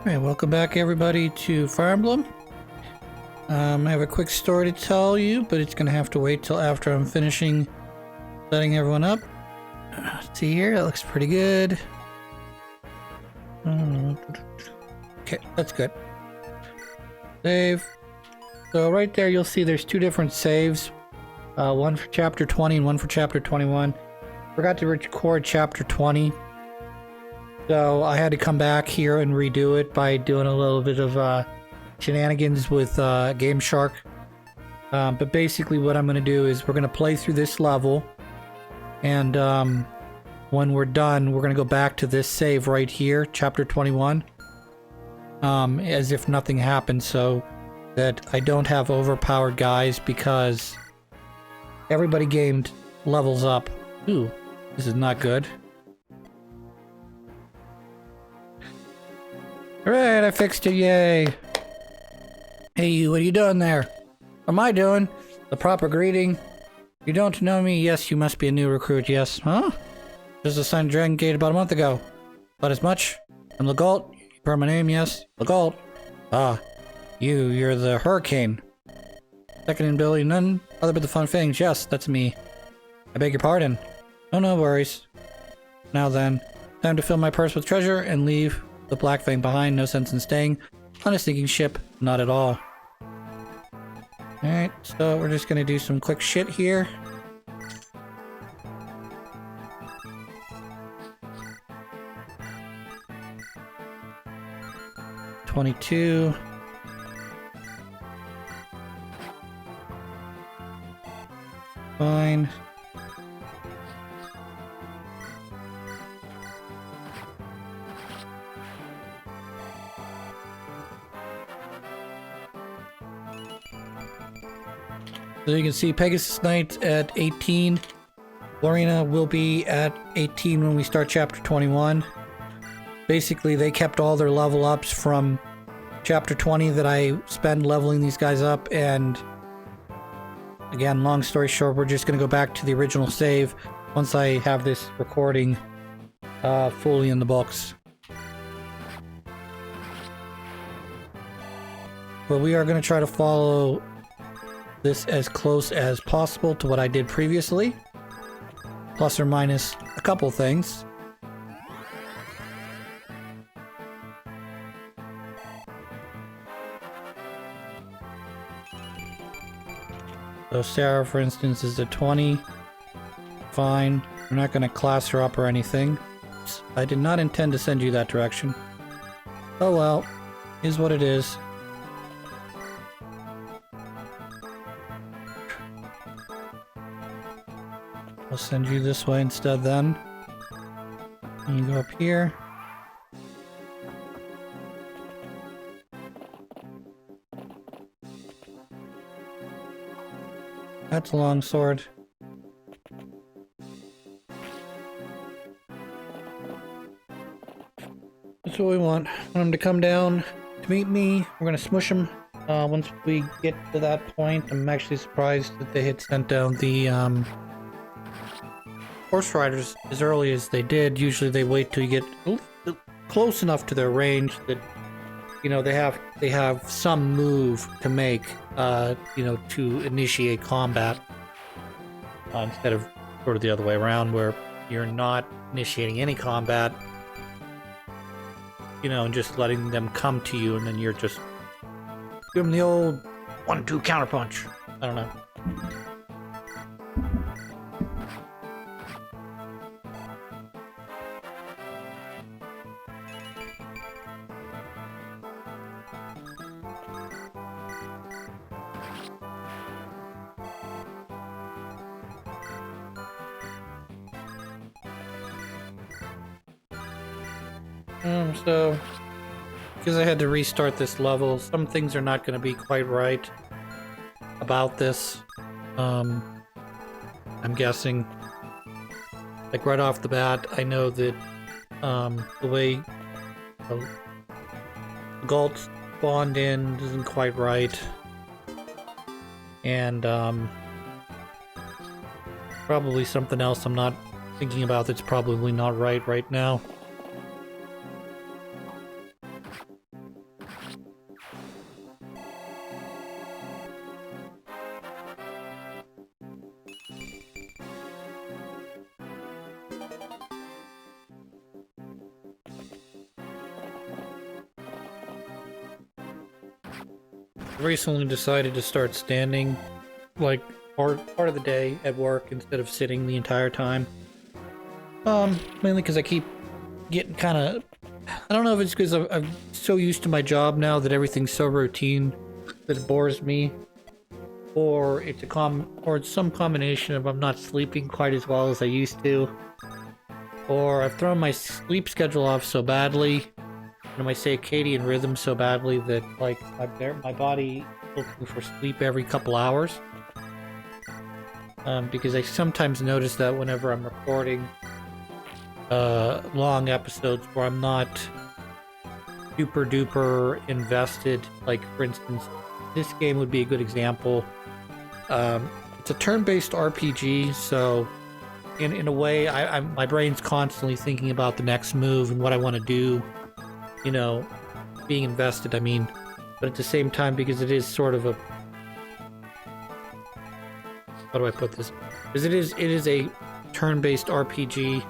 Alright, welcome back everybody to Fire Emblem. I have a quick story to tell you, but it's gonna have to wait till after I'm finishing setting everyone up. See here, that looks pretty good. Okay, that's good. Save. So right there you'll see there's two different saves. One for chapter 20 and one for chapter 21. Forgot to record chapter 20. So I had to come back here and redo it by doing a little bit of shenanigans with Game Shark. But basically what I'm going to do is we're going to play through this level. And when we're done, we're going to go back to this save right here, chapter 21. As if nothing happened, so that I don't have overpowered guys because everybody gained levels up. Ooh, this is not good. Alright, I fixed it, yay! Hey you, what are you doing there? What am I doing? The proper greeting? You don't know me? Yes, you must be a new recruit, yes. Huh? Just assigned Dragon Gate about a month ago. But as much? I'm Legault. You heard my name, yes? Legault. Ah, you're the Hurricane. Second in ability, none other but the Fun Fangs. Yes, that's me. I beg your pardon. Oh, no worries. Now then, time to fill my purse with treasure and leave the Black Fang behind. No sense in staying on a sinking ship. Not at all. Alright, so we're just gonna do some quick shit here. $22. Fine. So you can see Pegasus Knight at 18. Lorena will be at 18 when we start chapter 21. Basically, they kept all their level ups from chapter 20 that I spent leveling these guys up, and again, long story short, we're just going to go back to the original save once I have this recording fully in the books. But we are going to try to follow this as close as possible to what I did previously, plus or minus a couple things. So Sarah, for instance, is a 20. Fine. We're not going to class her up or anything. I did not intend to send you that direction. Oh well, is what it is. I'll send you this way instead then. And you go up here. That's a long sword. That's what we want. I want him to come down to meet me. We're gonna smush him. Once we get to that point, I'm actually surprised that they had sent down the horse riders as early as they did. Usually they wait till you get close enough to their range that, you know, they have some move to make, you know, to initiate combat, instead of sort of the other way around where you're not initiating any combat, you know, and just letting them come to you, and then you're just give them the old 1-2 counterpunch. I don't know. So, because I had to restart this level, some things are not going to be quite right about this. I'm guessing, like right off the bat, I know that the way Galt spawned in isn't quite right, and probably something else I'm not thinking about that's probably not right now. I recently decided to start standing, like, part of the day at work instead of sitting the entire time. Mainly because I keep getting kind of... I don't know if it's because I'm so used to my job now that everything's so routine that it bores me, or it's some combination of I'm not sleeping quite as well as I used to, or I've thrown my sleep schedule off so badly, my circadian rhythm so badly that like my body is looking for sleep every couple hours. Because I sometimes notice that whenever I'm recording long episodes where I'm not super duper invested, like for instance, this game would be a good example. It's a turn-based RPG, so in a way, my brain's constantly thinking about the next move and what I want to do. You know, being invested. I mean, but at the same time, because it is sort of a... How do I put this? Because it is a turn-based RPG,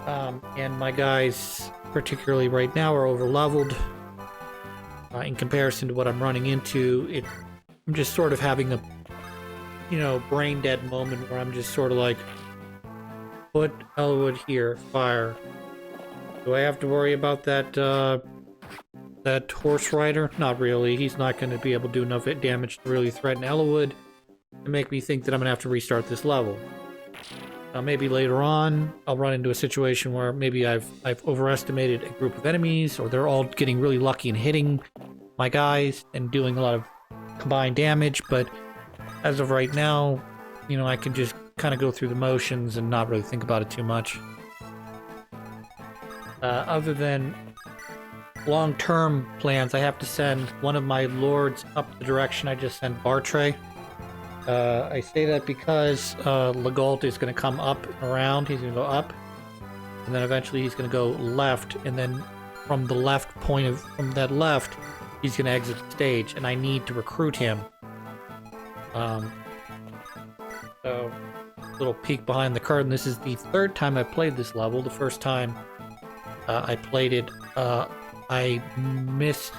and my guys, particularly right now, are over-leveled in comparison to what I'm running into. I'm just sort of having a, brain-dead moment where I'm just sort of like, put Elwood here, fire. Do I have to worry about that horse rider? Not really. He's not going to be able to do enough damage to really threaten Elwood and make me think that I'm going to have to restart this level. Now, maybe later on, I'll run into a situation where maybe I've overestimated a group of enemies, or they're all getting really lucky and hitting my guys and doing a lot of combined damage, but as of right now, I can just kind of go through the motions and not really think about it too much. Other than long-term plans, I have to send one of my lords up the direction I just sent Bartray. I say that because Legault is going to come up and around. He's going to go up, and then eventually he's going to go left, and then from the left from that left, he's going to exit the stage, and I need to recruit him. So, little peek behind the curtain. This is the third time I've played this level. The first time I played it, I missed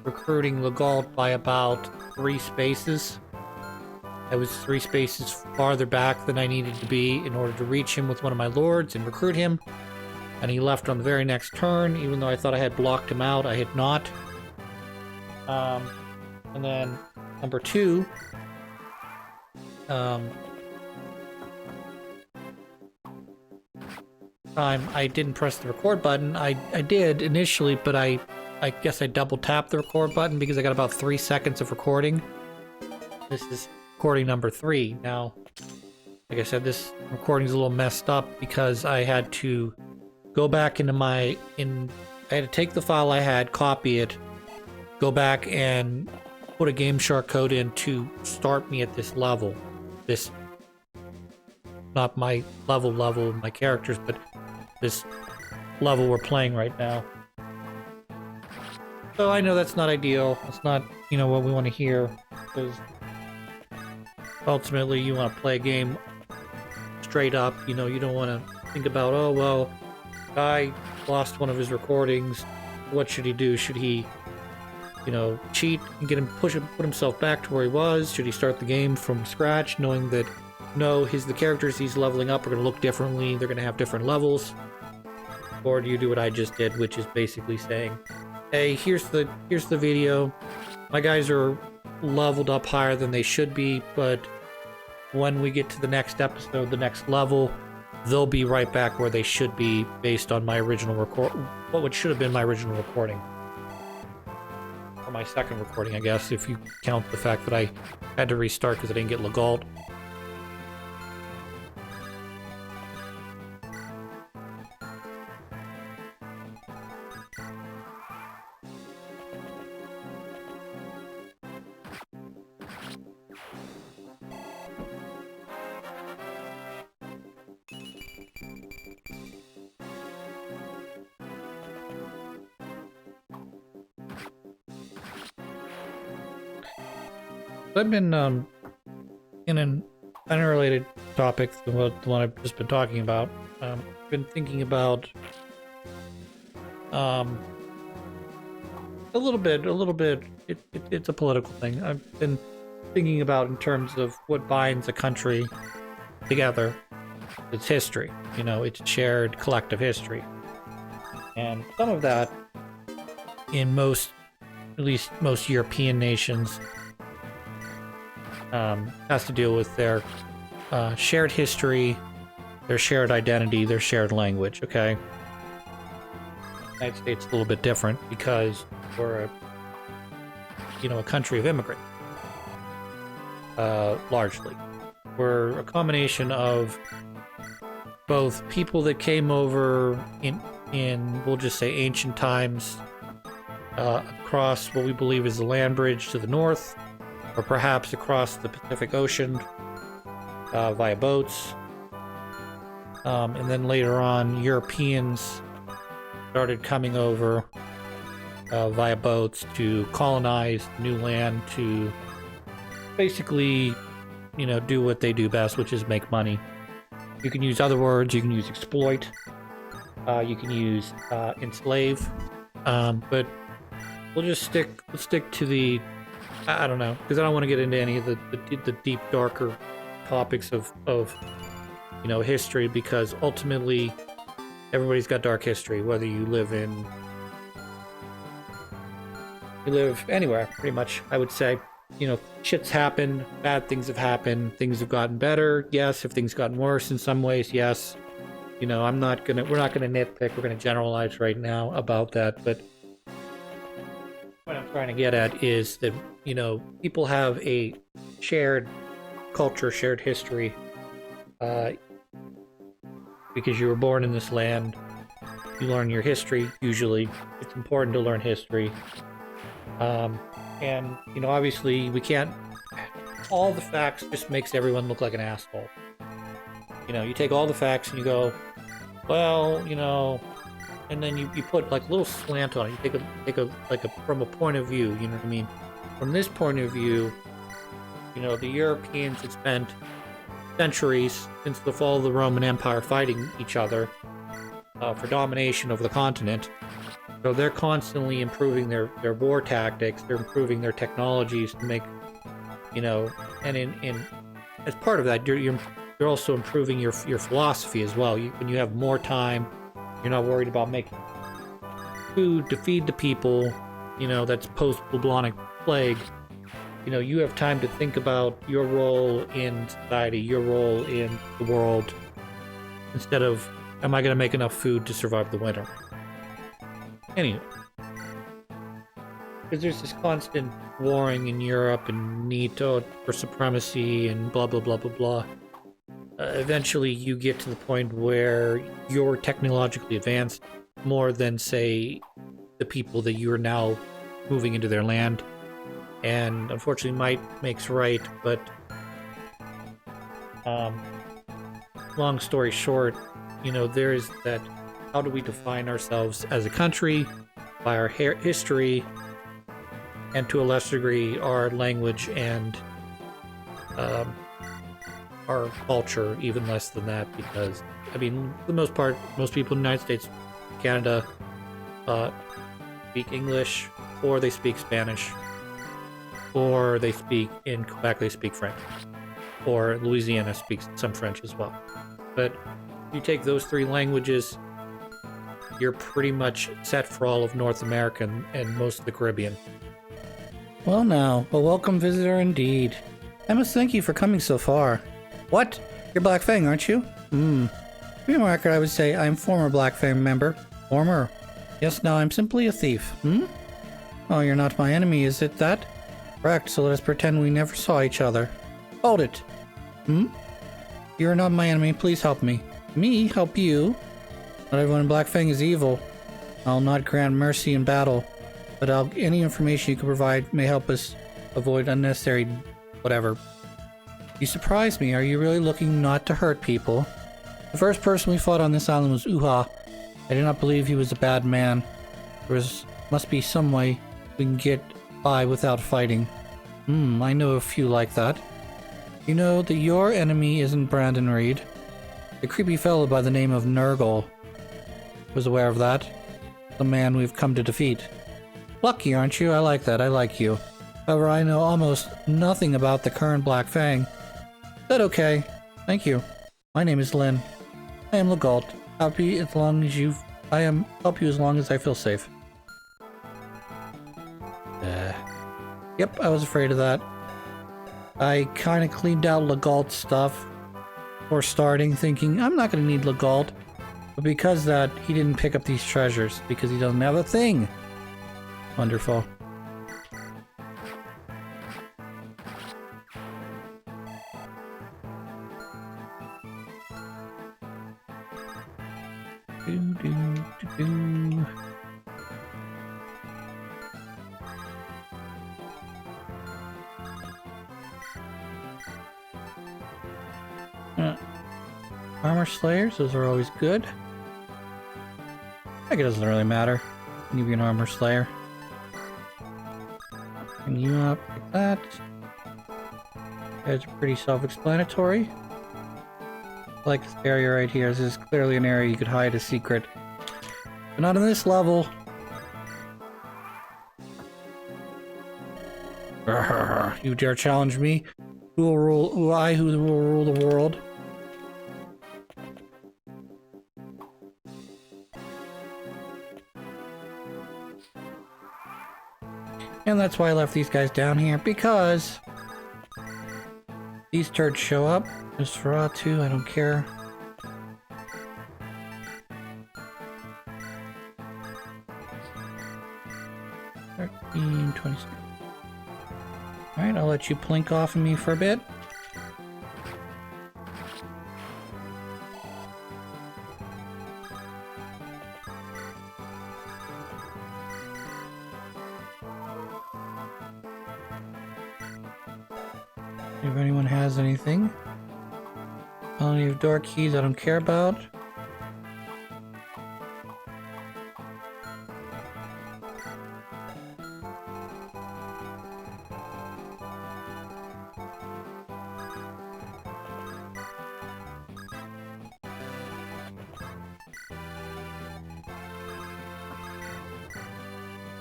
recruiting Legault by about 3 spaces. I was 3 spaces farther back than I needed to be in order to reach him with one of my lords and recruit him. And he left on the very next turn, even though I thought I had blocked him out. I had not. And then, number 2... I didn't press the record button. I did initially, but I guess I double tapped the record button because I got about 3 seconds of recording. This is recording number 3. Now, like I said, this recording's a little messed up because I had to go back into I had to take the file I had, copy it, go back and put a Game Shark code in to start me at this level. This, not my level of my characters, but this level we're playing right now. So I know that's not ideal. It's not, what we want to hear, because ultimately you want to play a game straight up. You don't want to think about, oh, well, guy lost one of his recordings. What should he do? Should he, cheat and put himself back to where he was? Should he start the game from scratch, knowing that, no, the characters he's leveling up are going to look differently, they're going to have different levels? Or do you do what I just did, which is basically saying, hey, here's the video. My guys are leveled up higher than they should be, but when we get to the next episode, the next level, they'll be right back where they should be based on my original what should have been my original recording. Or my second recording, I guess, if you count the fact that I had to restart because I didn't get Legault. I've been in an unrelated topic to the one I've just been talking about. I've been thinking about A little bit. It's a political thing. I've been thinking about in terms of what binds a country together. It's history. You know, it's shared collective history. And some of that, in most, at least most European nations, has to deal with their shared history, their shared identity, their shared language, okay? The United States is a little bit different because we're a country of immigrants, largely. We're a combination of both people that came over in we'll just say ancient times, across what we believe is the land bridge to the north, or perhaps across the Pacific Ocean via boats. And then later on, Europeans started coming over via boats to colonize new land, to basically, do what they do best, which is make money. You can use other words. You can use exploit. You can use enslave. But let's stick to the, I don't know, because I don't want to get into any of the deep, darker topics of history, because ultimately everybody's got dark history, whether you live anywhere, pretty much. I would say, shit's happened, bad things have happened, things have gotten better, yes. If things gotten worse in some ways, yes. we're not gonna nitpick, we're gonna generalize right now about that, but what I'm trying to get at is that, people have a shared culture, shared history, because you were born in this land. You learn your history. Usually it's important to learn history, and obviously we can't, all the facts just makes everyone look like an asshole. You take all the facts and you go, well, and then you put like a little slant on it. You take a from a point of view, you know what I mean? From this point of view, the Europeans had spent centuries since the fall of the Roman Empire fighting each other for domination over the continent. So they're constantly improving their war tactics. They're improving their technologies to make, and in as part of that, you're also improving your philosophy as well. When you have more time, you're not worried about making food to feed the people. That's post-bubonic plague. You have time to think about your role in society, your role in the world, instead of, am I going to make enough food to survive the winter? Anyway, because there's this constant warring in Europe and need for supremacy and blah, blah, blah, blah, blah. Eventually you get to the point where you're technologically advanced more than, say, the people that you are now moving into their land. And unfortunately, might makes right, but long story short, there is that, how do we define ourselves as a country? By our history, and to a lesser degree, our language and our culture, even less than that, because, for the most part, most people in the United States, Canada, speak English, or they speak Spanish, or they speak, in Quebec, they speak French, or Louisiana speaks some French as well. But you take those three languages, you're pretty much set for all of North America and most of the Caribbean. Well now, a welcome visitor indeed. I must thank you for coming so far. What? You're Black Fang, aren't you? To be on record, I would say I'm former Black Fang member. Former? Yes, now I'm simply a thief. Oh, you're not my enemy, is it that? Correct, so let us pretend we never saw each other. Hold it. You're not my enemy, please help me. Me? Help you? Not everyone in Black Fang is evil. I'll not grant mercy in battle, but any information you can provide may help us avoid unnecessary whatever. You surprise me. Are you really looking not to hurt people? The first person we fought on this island was Uha. I do not believe he was a bad man. Must be some way we can get by without fighting. I know a few like that. You know that your enemy isn't Brandon Reed. The creepy fellow by the name of Nurgle was aware of that. The man we've come to defeat. Lucky, aren't you? I like that. I like you. However, I know almost nothing about the current Black Fang. But okay. Thank you. My name is Lin. I am Legault. Help you as long as help you as long as I feel safe. Yep, I was afraid of that. I kind of cleaned out Legault's stuff before starting, thinking I'm not going to need Legault. But because that, he didn't pick up these treasures because he doesn't have a thing. Wonderful. Armor Slayers, those are always good. I guess it doesn't really matter. Give you an Armor Slayer. Bring you up like that. That's pretty self-explanatory. I like this area right here. This is clearly an area you could hide a secret. But not on this level. You dare challenge me? Who will rule the world? And that's why I left these guys down here, because these turds show up. There's Feratu, I don't care. $13, $26. Alright, I'll let you plink off of me for a bit. If anyone has anything. Only of door keys I don't care about.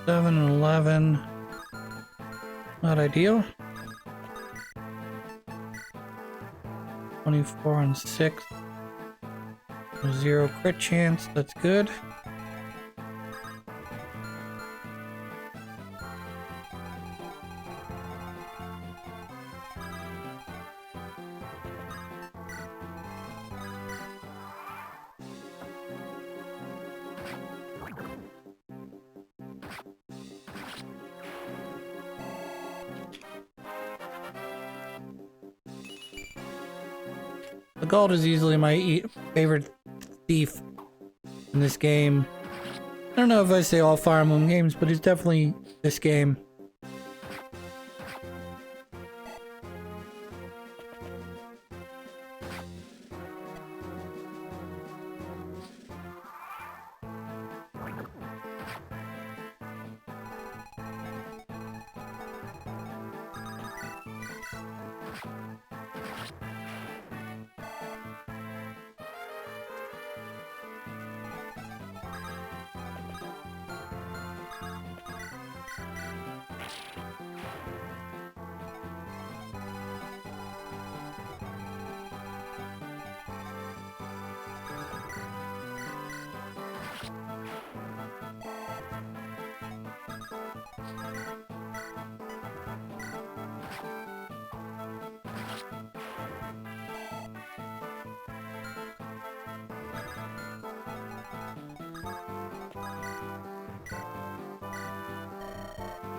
Seven and 11. Not ideal. 24 and 6. 0 crit chance, that's good. The gold is easily my favorite thief in this game. I don't know if I say all Fire Emblem games, but it's definitely this game.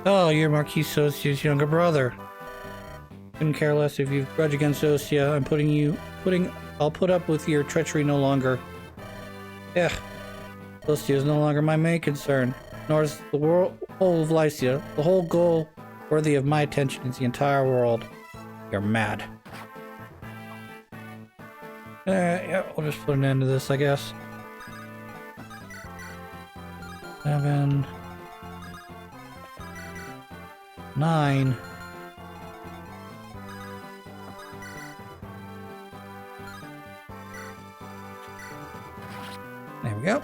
Oh, you're Marquis Sosia's younger brother. Couldn't care less if you've grudge against Sosia. I'll put up with your treachery no longer. Yeah. Sosia is no longer my main concern, nor is the whole of Lycia. The whole goal worthy of my attention is the entire world. You're mad. Yeah, we'll just put an end to this, I guess. 7, 9. There we go.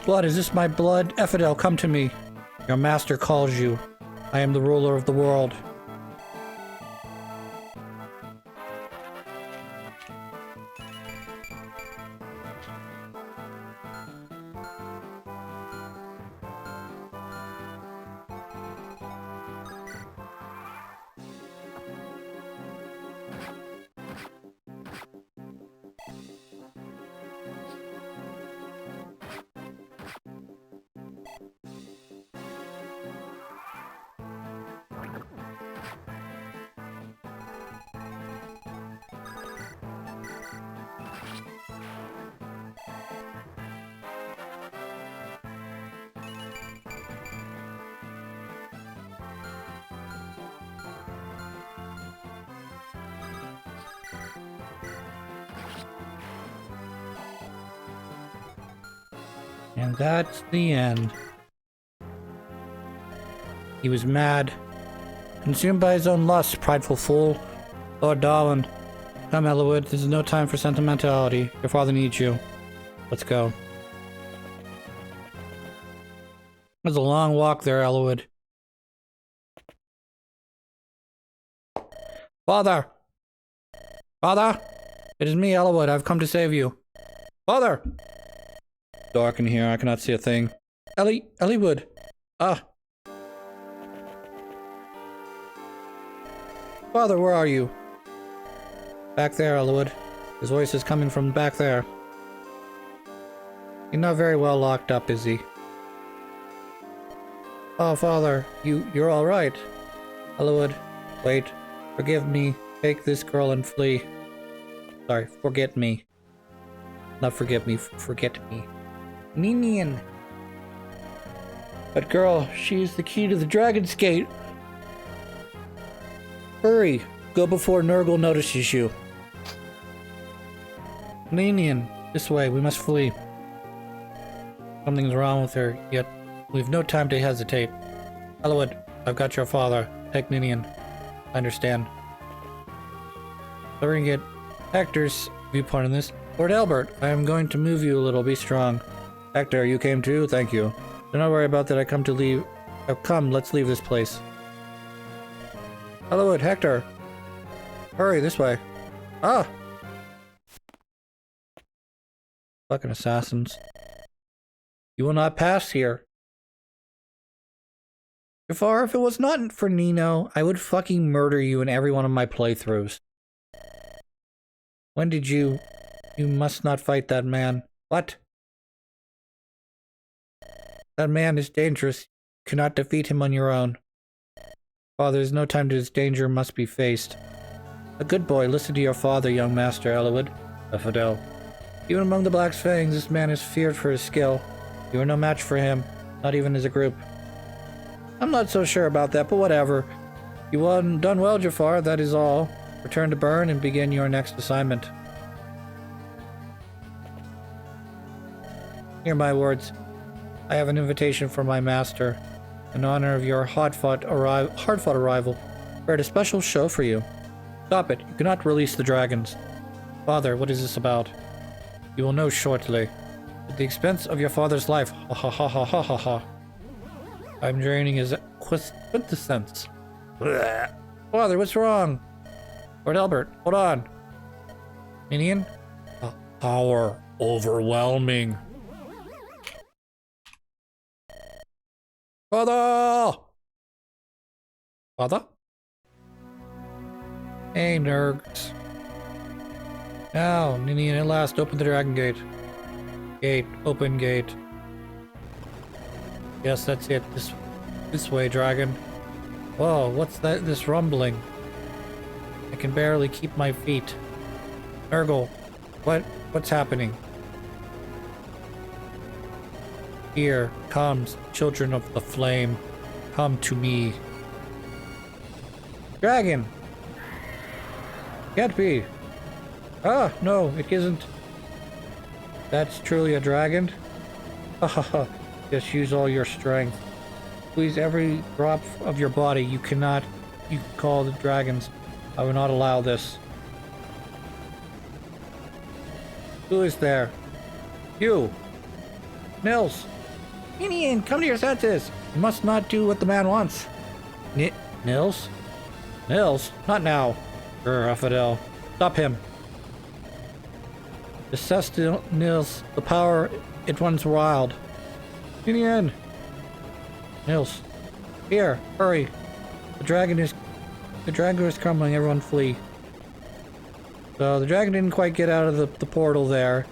Blood, is this my blood? Ephidel, come to me. Your master calls you. I am the ruler of the world. And that's the end. He was mad. Consumed by his own lust, prideful fool. Lord Darwin. Come, Elwood, this is no time for sentimentality. Your father needs you. Let's go. There's a long walk there, Elwood. Father! Father! It is me, Elwood. I've come to save you. Father! Dark in here, I cannot see a thing. Elliewood! Ah! Father, where are you? Back there, Elwood. His voice is coming from back there. He's not very well locked up, is he? Oh, Father, you're all right. Elwood, wait. Forgive me. Take this girl and flee. Sorry, forget me. Not forgive me, forget me. Ninian. That girl, she's the key to the Dragon's Gate. Hurry, go before Nurgle notices you. Ninian, this way, we must flee. Something's wrong with her, yet we've no time to hesitate. Elwood, I've got your father. Take Ninian. I understand. We're gonna get Hector's viewpoint on this. Lord Albert, I am going to move you a little. Be strong. Hector, you came too? Thank you. Do not worry about that. Come, let's leave this place. Elwood, Hector. Hurry, this way. Ah! Fucking assassins. You will not pass here. Jafar, if it was not for Nino, I would fucking murder you in every one of my playthroughs. When did you... You must not fight that man. What? That man is dangerous. You cannot defeat him on your own. Father, there's no time to this danger must be faced. A good boy, listen to your father, young master, Elwood. Fidel. Even among the Black Fangs, this man is feared for his skill. You are no match for him, not even as a group. I'm not so sure about that, but whatever. You done well, Jafar, that is all. Return to Bern and begin your next assignment. Hear my words. I have an invitation from my master. In honor of your hard-fought arrival, prepared a special show for you. Stop it. You cannot release the dragons. Father, what is this about? You will know shortly. At the expense of your father's life. Ha ha ha ha ha ha ha. I'm draining his quintessence. Father, what's wrong? Lord Albert, hold on. Minion? Power overwhelming. Father! Father? Hey, nerds. Now, Ninian, at last, open the Dragon Gate. Gate, open gate. Yes, that's it. This way, dragon. Whoa, what's that? This rumbling? I can barely keep my feet. Nurgle, what's happening? Here comes children of the flame. Come to me. Dragon! Can't be. Ah, no, it isn't. That's truly a dragon? Hahaha. Just use all your strength. Squeeze every drop of your body. You call the dragons. I will not allow this. Who is there? You! Nils! Minion, come to your senses. You must not do what the man wants. Nils? Nils? Not now. Fidel. Stop him. Assess Nils. The power, it runs wild. Minion! Nils. Here, hurry. The dragon is crumbling. Everyone flee. So the dragon didn't quite get out of the portal there.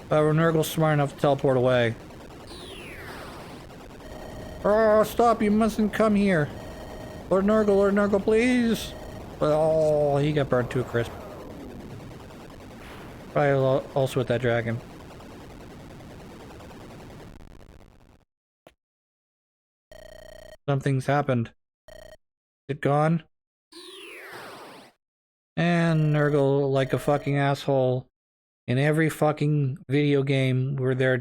Nurgle's smart enough to teleport away. Oh, stop! You mustn't come here. Lord Nurgle, please! Oh, he got burnt to a crisp. Probably also with that dragon. Something's happened. Is it gone? And Nurgle, like a fucking asshole, in every fucking video game where the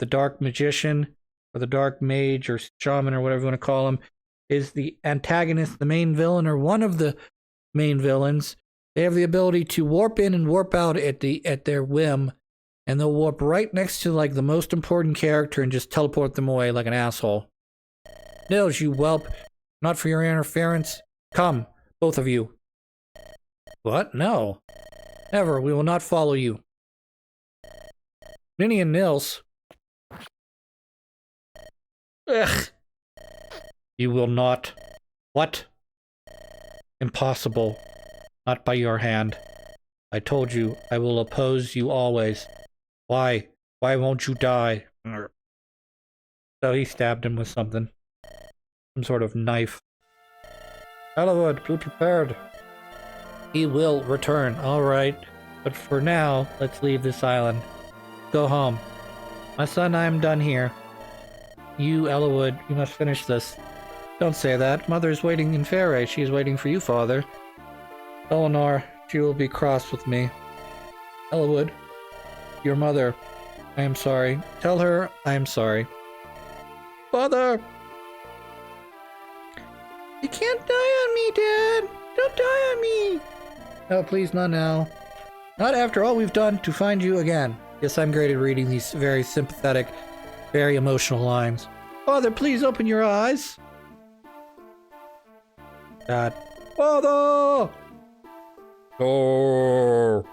dark magician, or the dark mage, or shaman, or whatever you want to call him, is the antagonist, the main villain, or one of the main villains. They have the ability to warp in and warp out at their whim, and they'll warp right next to like the most important character and just teleport them away like an asshole. Nils, you whelp, not for your interference. Come, both of you. What? No. Never. We will not follow you. Minnie and Nils. Ugh. You will not. What? Impossible. Not by your hand. I told you, I will oppose you always. Why? Why won't you die? So he stabbed him with something. Some sort of knife. Elwood, be prepared. He will return, alright. But for now, let's leave this island. Go home. My son, I am done here. You, Elwood, you must finish this. Don't say that. Mother is waiting in Fairray. She is waiting for you, father. Eleanor, she will be cross with me. Elwood, your mother. I am sorry. Tell her I am sorry. Father! You can't die on me, Dad! Don't die on me! No, please, not now. Not after all we've done to find you again. Yes, I'm great at reading these very sympathetic, very emotional lines. Father, please open your eyes. Dad. Father! Oh.